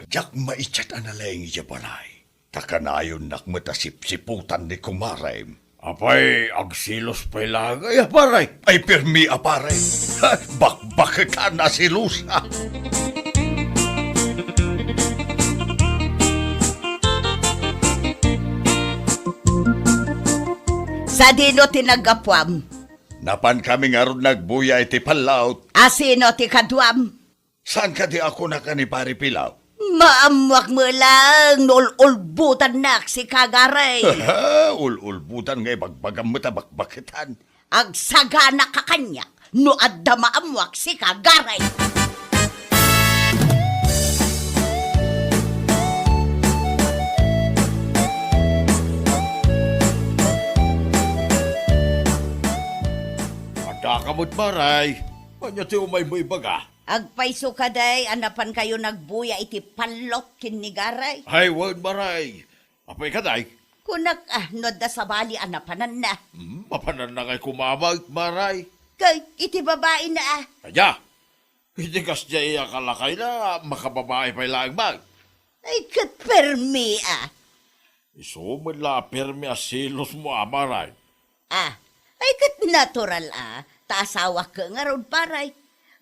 S10: Jak maichat analayang iya balay. Takanayon nakmatasip-siputan ni kumarem.
S1: Apay, agsilos pa'y lagay, aparay.
S10: Ay pirmi apare. Bakbak ka na si Lusa.
S4: Sa dino tinagapwam,
S10: Napan kami nga ron nagbuya iti palaut.
S4: asino ti kadwam.
S10: Saan ka di ako naka ni Pari Pilaw?
S4: Maamwak mo lang, nululbutan nak si Kagaray.
S10: Ulbutan ngay bagbagam mo tabakbakitan.
S4: Agsagana ka kanyak, no adda maamwak si Kagaray.
S1: Ada kamot maray. Kanya ti umay mo ibaga.
S4: Agpaiso kaday, anapan kayo nagbuya iti palot kinigaray.
S1: Ay, wag maray. Apay kaday.
S4: Kunak no da sa bali anapanan na.
S1: Mapanan na kay kumamag, maray.
S4: Kay iti babae na
S1: Kaya, hindi kas niya iyakalakay na makababae pa'y lagbag.
S4: Ay katpermi
S1: Iso man la permi asilos mo, maray.
S4: Ay kat natural Tasawa ka nga ron paray.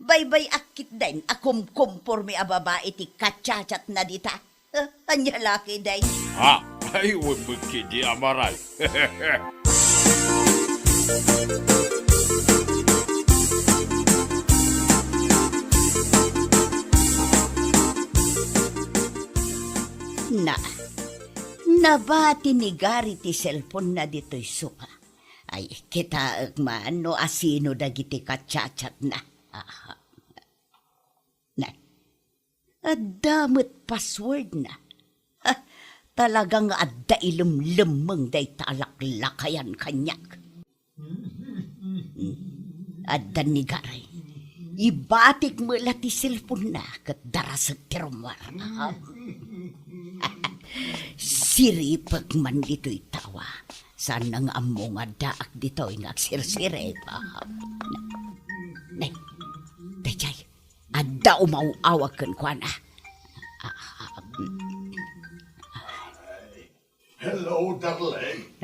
S4: Baybay akit din akum kumpormi a babae ti katsachat na dita. Anya laki day.
S1: Ha? Ay, wag magkidi, maray.
S4: Nabati ni Gary ti cellphone na dito'y suka. Ay, kita man no asino dagiti katsachat na. Adamot password na. Talagang adda ilumlumang day talaklakayan kanyak. Adda ni Gary. Ibatik mo lati cellphone na kat darasag tirumar. Siripag man dito'y tawa. Sanang among adaak dito'y ngagsirsire pa. Nay, dayjay, adda umawawag kan kwa na.
S10: Hello, darling.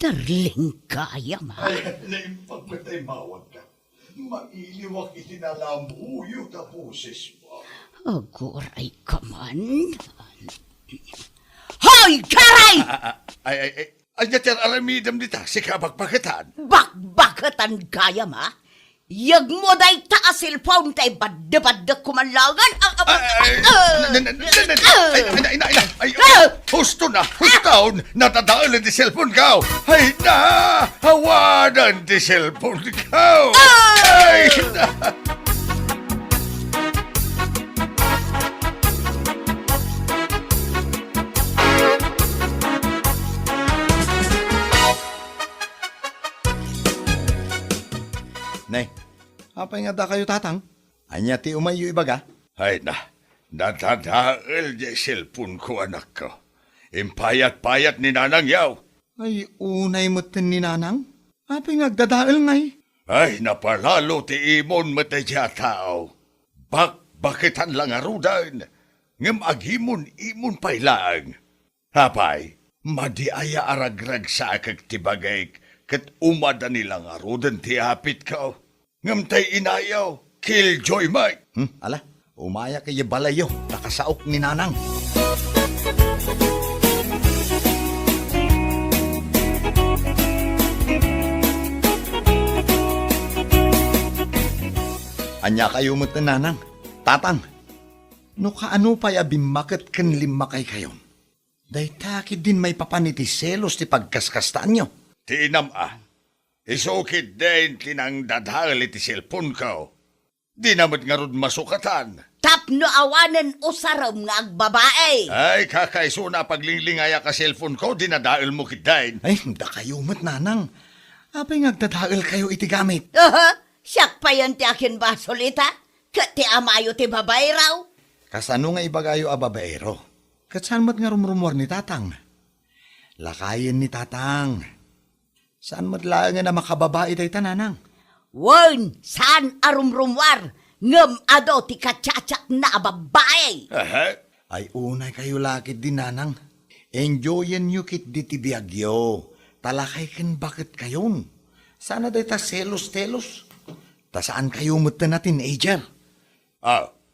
S4: Darling kaya ma.
S10: Naimpagmatay mawag ka. Mailiwak itinalamuyo ta boses mo.
S4: Aguray ka man. Hoy, Garay!
S10: Anya tiyan aramidam dita, si kabagbakitan.
S4: Bakbakatan kaya ma? Yag mo day taasil paun tay badde-badde kumanlangan.
S10: Husto na, hustaon, natadaan di cellphone ka. Ay na, hawadan di cellphone ka. Ay na.
S9: Nay, apay nga da kayo tatang? Anya ti umayo ibaga?
S10: Ay na, natadaal di cellphone ko anak ko. Impayat-payat ni Nanang Yaw.
S9: Ay, unay mo ni nanang? Apay nga agdadaal ngay.
S10: Ay, napalalo ti imon matadya tao. Bakitan lang arudan. Ngam agimon-imon pailaang. Hapay, madiaya aragrag sa akag tibagay kat umada nilang arudan ti hapit ka. Ngam tay inayaw, killjoy may.
S9: Ala, umaya kay balayo, nakasaok ni nanang. Anya kayo mo nanang, tatang. No kaano pa abimakit kan limakay kayo. Day takid din may papaniti selos ti pagkaskastaan nyo.
S10: Tinam isukid din tinang dadhal iti cellphone ka. Di naman nga ron masukatan.
S4: Tapno awanan usaram nga agbabae.
S10: Ay, kakaiso na paglingling-aya ka cellphone ko, dinadaal mo kidain.
S9: Ay, hindi kayo mo't nanang. Apay ngagdadaal kayo iti gamit.
S4: Siyak pa yan ti akin ba, solita? Kati amayo ti babae raw.
S9: Kasano nga ibagayo a babaero? Katsan mo't nga rumrumor ni tatang? Lakayin ni tatang. Saan mo't lang nga na makababae day tananang?
S4: Wan, saan arumrumwar? Ngam ado ti katsatsak na babae.
S9: Ay unay kayo lakit din nanang. Enjoyin nyo kit di ti biagyo. talakay ken bakit kayon? Sana day ta selos-telos. Ta saan kayo muta na teenager?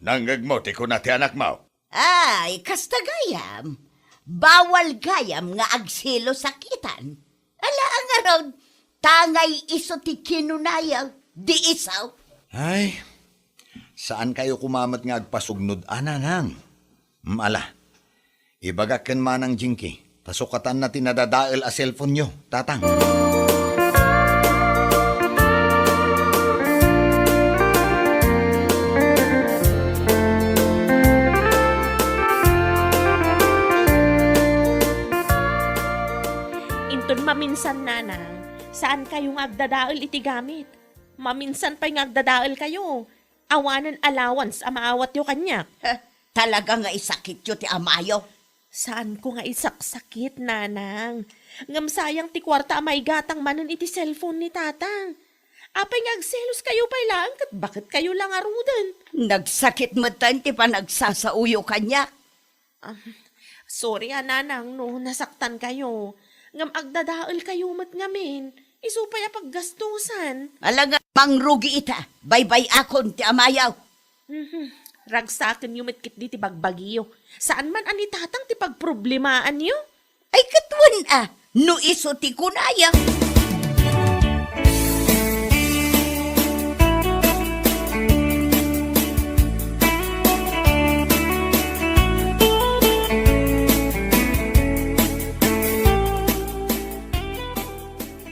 S10: Nanggag mo, tiko na ti anak mo.
S4: Ay, kasta gayam. Bawal gayam nga agsilo sakitan. Ala ang aron, tangay iso ti kinunayaw, di isaw.
S9: Ay, saan kayo kumamat nga agpasugnod ananang? Ala, ibagak ken manang jingki, tasukatan na tinadadael a cellphone nyo, tatang.
S8: Inton maminsan nanang, saan kayo nga agdadaol iti gamit? Maminsan pa'y nga agdadaol kayo. Awanan allowance amaawat yo kanya.
S4: Talaga nga isakit yo ti amayo.
S8: Saan ko nga isaksakit, nanang? Ngam sayang ti kwarta amay gatang manan iti cellphone ni tatang. Apay nga agselos kayo pa'y lang, kat bakit kayo lang arudan?
S4: Nagsakit mo tan ti pa nagsasauyo kanya.
S8: Sorry nanang, no, nasaktan kayo. Ngam agdadaol kayo mat ngamin. Isupay a paggastusan.
S4: Alaga, mangrugi ita. Bye-bye akon ti amayaw.
S8: Ragsakan yung matkit di ti bagbagiyo. Saan man ani tatang ti pagproblemahan nyo?
S4: Ay katwan no iso ti kunaya.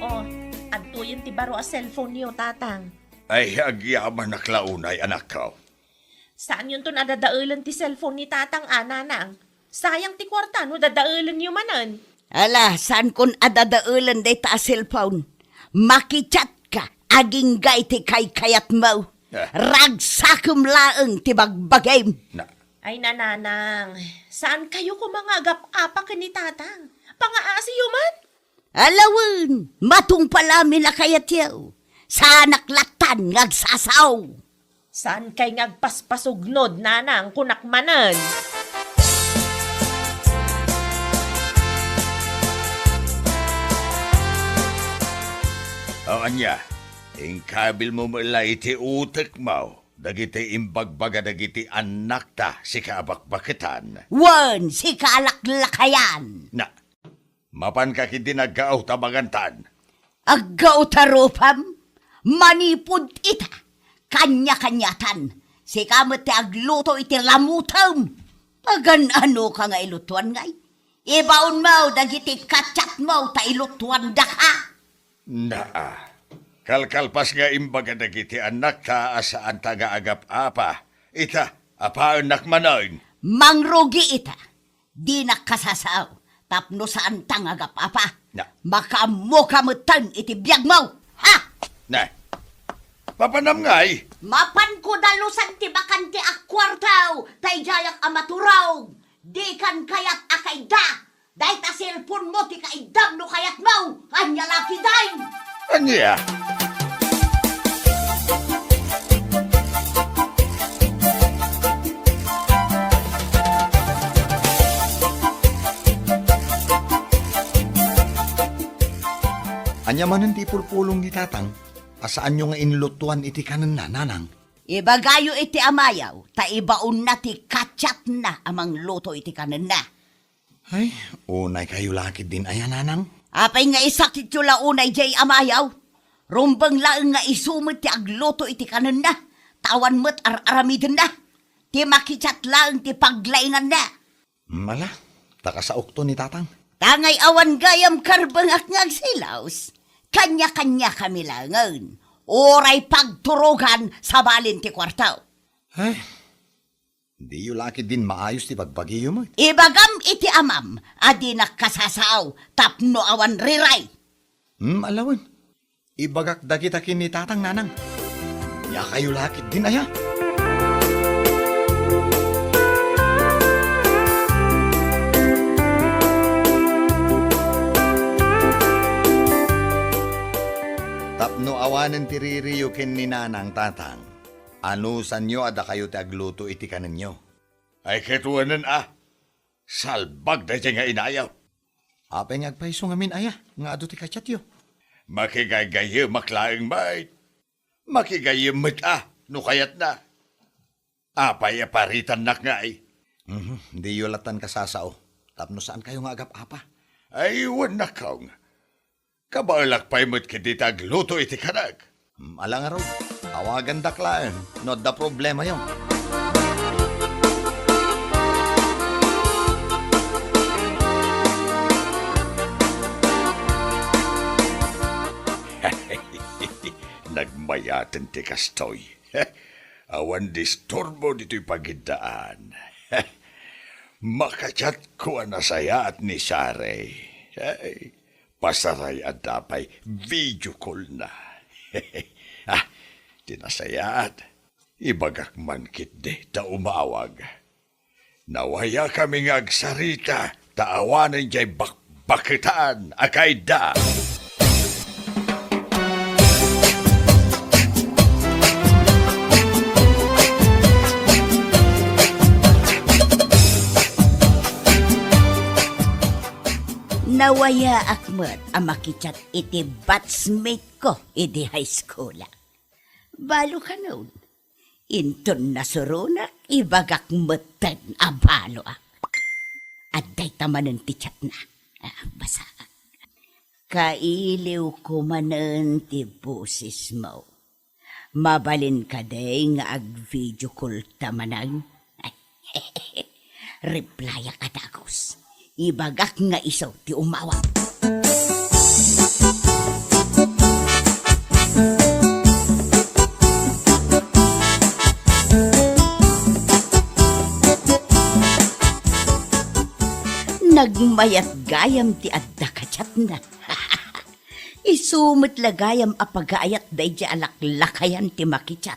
S8: Oh, adto yun ti baro a cellphone niyo, tatang.
S10: Ay, agyaman na klaunay, anak ko.
S8: Saan yun to nadadaulan ti cellphone ni tatang nanang? Sayang ti kwarta no dadaulan niyo manan.
S4: Ala, saan kon adadaulan day ta cellphone? Makichat ka, aging gay ti kay kayat mo. Ragsakum laeng ti bagbagay.
S8: Ay nananang, saan kayo kumangagap apa ni tatang? Pangaasiyo man?
S4: Alawin, matong palami na kayat yaw. Sa naklatan ngagsasaw.
S8: Saan kay ngagpaspasugnod, nanang, kunakmanan?
S10: Anya, ingkabil mo mula iti utek mo. Dagiti imbagbaga dagiti anak ta si kabakbakitan.
S4: Wan, si kalaklakayan.
S10: Na, mapan ka kiti nagkaaw tabagantan.
S4: Aggaw tarupam, manipod ita. Kanya-kanyatan, si kamot ti agluto iti lamutam. Pagan ano ka nga ilutuan ngay? Ibaon mo, dagiti katsat mo, ta ilutuan da ka.
S10: Kalkalpas nga imbaga dagiti anak ta asaan taga-agap apa. Ita, apa anak manoin.
S4: Mangrugi ita, di nakasasaw, tapno saan tangagap apa. Makamu kamutan iti biyag mo, ha?
S10: Papanam ngay.
S4: Mapan ko dalusan ti bakan ti akwartaw, tay jayak amaturaw. Di kan kayat akay da. Day ta cellphone mo ti kaidam no kayat mo. Anya laki day.
S10: Anya?
S9: Anya manan ti pulpulong ni tatang, asaan nyo nga inlutuan iti kanan na, nanang?
S4: Ibagayo iti amayaw, ta ibaon na ti katsat na amang luto iti kanan na.
S9: Ay, unay kayo lakid din ayan, nanang.
S4: Apay nga isakit yung launay jay amayaw. Rumbang laeng nga isumit ti agluto iti kanan na. Tawan mo't ar-aramidin na. Ti makitsat laeng ti paglaingan na.
S9: Mala, takasaok to ni tatang.
S4: Tangay awan gayam karbangak ngagsilaws. Kanya-kanya kami langan. Oray pagturugan sa balin ti kwartaw.
S9: Ay, di yung lakid din maayos ti pagbagiyo mo.
S4: Ibagam iti amam, adi nakasasaw, tapno awan riray.
S9: Alawan, ibagak dagita kini tatang, nanang. Ya kayo lakid din aya. Tapno awanan ti ririyo ken ni nanang tatang. Ano sanyo ada kayo ti agluto iti kaninyo?
S10: Ay ketuanan salbag da nga inayaw.
S9: Apay nga agpaiso nga min aya, nga ado ti kachat yo.
S10: Makigay-gayo maklaang mait. Makigayo mata, no kayat na. Apay aparitan nak nga ay.
S9: Hindi yulatan kasasao. Tapno saan kayo nga agap apa?
S10: Ay, na kaong. Kabalak pa'y mo't kititag luto iti kanag.
S9: Ala nga raw, awagan daklaan. Not the problema yon.
S10: Nagmayaten ti kastoy. Awan disturbo dito'y pagidaan. Makachat ko ang nasaya at ni Sare. Pasaray at dapay video call na. Tinasayaat. Ibagak man kit de ta umawag. Nawaya kami nga agsarita, taawanan jay bakbakitan, akay da.
S4: Nawaya akmat ang makichat iti batchmate ko iti high school. Balo ka noon. Inton nasurunak, ibagak matan abalo ak. At day tamanan ti chat na. Basa. Kailiw ko manan ti busis mo. Mabalin ka day nga ag-video call tamanan. Replya ka dagos. Ibagak nga isaw ti umawag. Nagmayat gayam ti adda kachat na. Isumot lagayam apagayat day di alaklakayan ti makichat.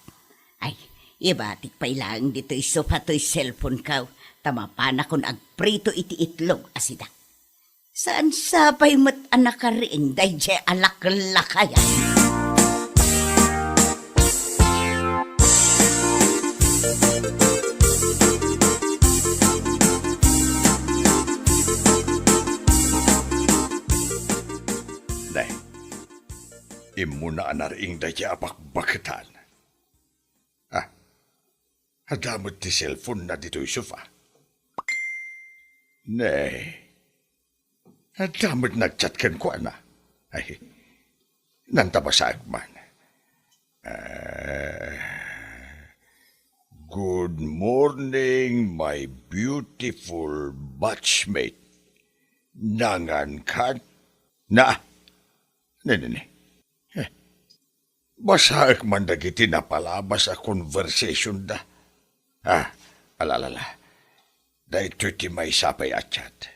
S4: Ay, ibatik pa ilang dito isupato'y cellphone ka. Tamapana kon agprito iti itlog asida. Saan sapay mat anak ka rin day di alaklakayan.
S10: Imuna anaring daya bakbakitan. Hadamot ti cellphone na dito'y sofa. Nay, hadamot nagchat kan ko na. Ay, nantabasaag man. Good morning, my beautiful batchmate. Nangan kan? Ne. Basaak man dagiti napalabas a conversation da. Alalala. Da ito'y ti may sapay atyat.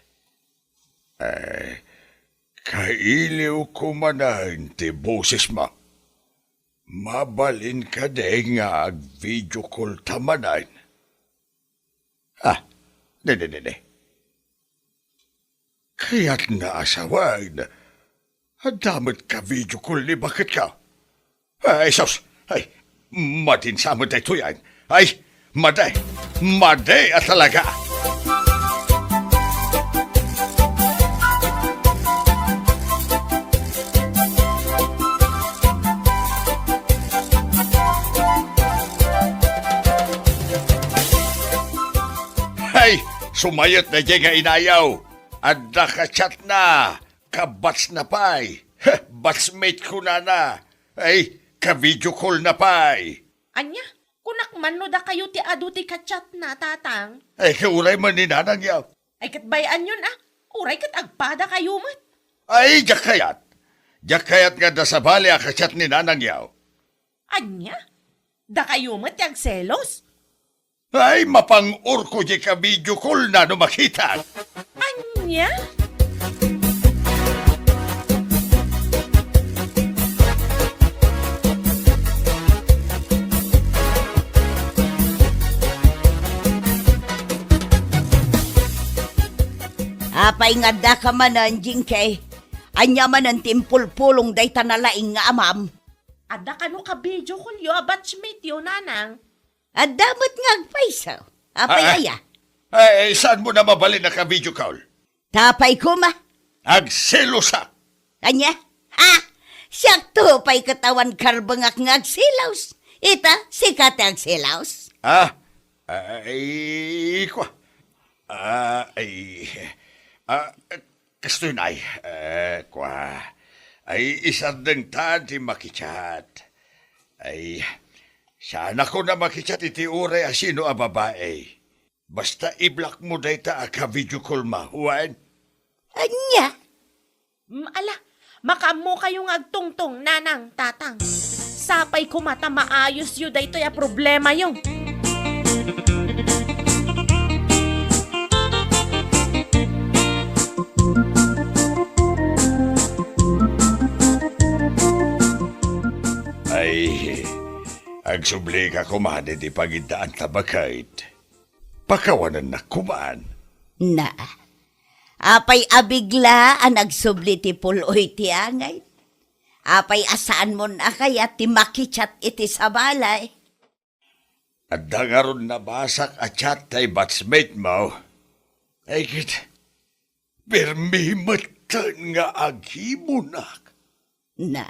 S10: Kailiw ko manahin ti boses mo. Mabalin ka de nga ag-video call tamanan. Ne. Kaya't naasawag na. Adamot ka video call ni bakit ka? Ay, sos! Ay, matinsamot ay tuyan. Ay, maday at talaga. Ay, sumayot na dyan nga inayaw. At nakachat na. Kabats na pa'y. Batsmate ko na. Ay, ka-video call na pa'y.
S8: Anya, kunak man no da kayo ti adu ti kachat na, tatang.
S10: Ay, kauray man ni nanang yaw.
S8: Ay, katbayan yun Uray kat agpada kayo mat.
S10: Ay, jakayat. Jakayat nga da sa bali a kachat ni nanang yaw.
S8: Anya, da kayo mat yung selos.
S10: Ay, mapang-ur ko di ka-video call na no makita.
S8: Anya?
S4: Apay nga da ka manan, Jingkay. Anya manan timpul-pulong day tanalaing nga amam.
S8: Ada ka no ka-video call yo, batchmate yo, nanang.
S4: At dapat nga agpaisaw. Apay aya.
S10: Ay, saan mo na mabalin na ka-video call?
S4: Tapay ko ma.
S10: Agselosa!
S4: Anya? Ha? Siyakto pa'y katawan karbangak ng agsilaws. Ita, sikat agsilaws.
S10: Ay, kwa. Kasto na kwa. Ay, isang deng tan ti makichat. Ay, sana ko na makichat iti ure asino a babae. Basta i-block mo dayta a video call mahuan.
S4: Anya?
S8: Ala, makamo kayong agtungtong, nanang, tatang. Sapay kumata maayos yu dayto ya problema yung.
S10: Ay, agsubli ka kumane di pagindaan tabakait. Pakawanan na kumaan.
S4: Na. Apay abigla ang nagsubli ti puloy ti angay. Apay asaan mo na kaya ti makichat iti sa balay.
S10: At dangaron na basak at chat tay batchmate mo. Ay kit, permimatan nga agimunak.
S4: Na.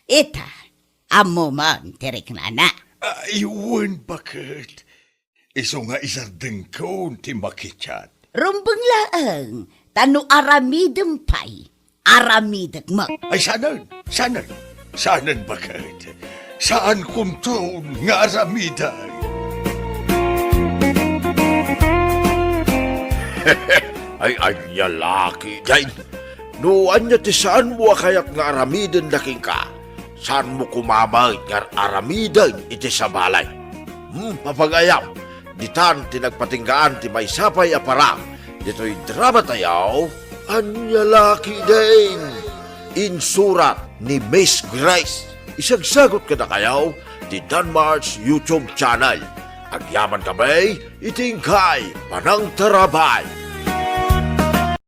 S4: Ita, amo man tirik na na.
S10: Aywan bakit. Iso nga isang dengkon ti makichat.
S4: Rumbang laang, tano aramidem pay. Aramidag mo.
S10: Ay sanan bakit. Saan kunton nga aramiday?
S1: Ay anya laki day. No anya ti saan mo kayak nga aramiden laking ka? Saan mo kumamay nga aramiden iti sa balay? Mapagayam. Ditan tinagpatinggaan ti may sapay aparam. Dito'y drama tayaw. Anya laki din. Insurat ni Miss Grace. Isagsagot ka na kayaw ti Danmar's YouTube channel. Agyaman kamay, itingkay, panang tarabay.